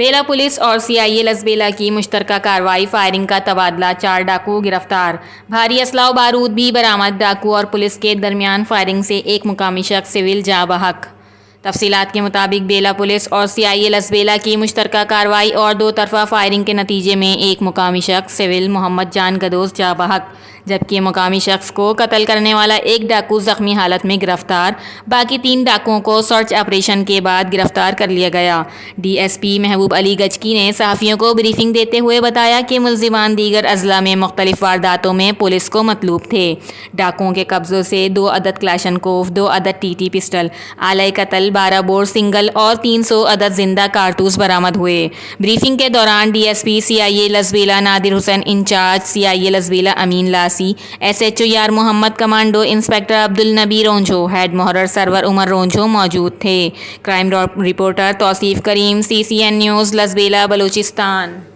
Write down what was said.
بیلا police اور CIA لسبیلا کی مشترکہ کارروائی، فائرنگ کا تبادلہ، 4 ڈاکو گرفتار، بھاری اسلحہ و بارود بھی برآمد، ڈاکو اور پولیس کے درمیان فائرنگ سے ایک مقامی شخص سول جاں بحق۔ تفصیلات کے مطابق بیلا پولیس اور CIA لسبیلا کی مشترکہ کارروائی اور 2 طرفہ فائرنگ کے نتیجے میں ایک مقامی شخص سول محمد جان گدوز جاں بحق، جبکہ مقامی شخص کو قتل کرنے والا ایک ڈاکو زخمی حالت میں گرفتار۔ باقی 3 ڈاکوؤں کو سرچ آپریشن کے بعد گرفتار کر لیا گیا۔ DSP محبوب علی گجکی نے صحافیوں کو بریفنگ دیتے ہوئے بتایا کہ ملزمان دیگر اضلاع میں مختلف وارداتوں میں پولیس کو مطلوب تھے۔ ڈاکوؤں کے قبضوں سے 2 عدد کلاشنکوف، 2 عدد TT پسٹل، آلۂ قتل، 12 بور سنگل اور 300 عدد زندہ کارتوس برآمد ہوئے۔ بریفنگ کے دوران DSP CIA لسبیلا نادر حسین، انچارج CIA لسبیلا امین لاسی، SHO یار محمد، commando inspector Abdul Nabi Runjho, head محرر سرور عمر رونجھو موجود تھے۔ کرائم رپورٹر توصیف کریم، CCN نیوز، لسبیلا، بلوچستان۔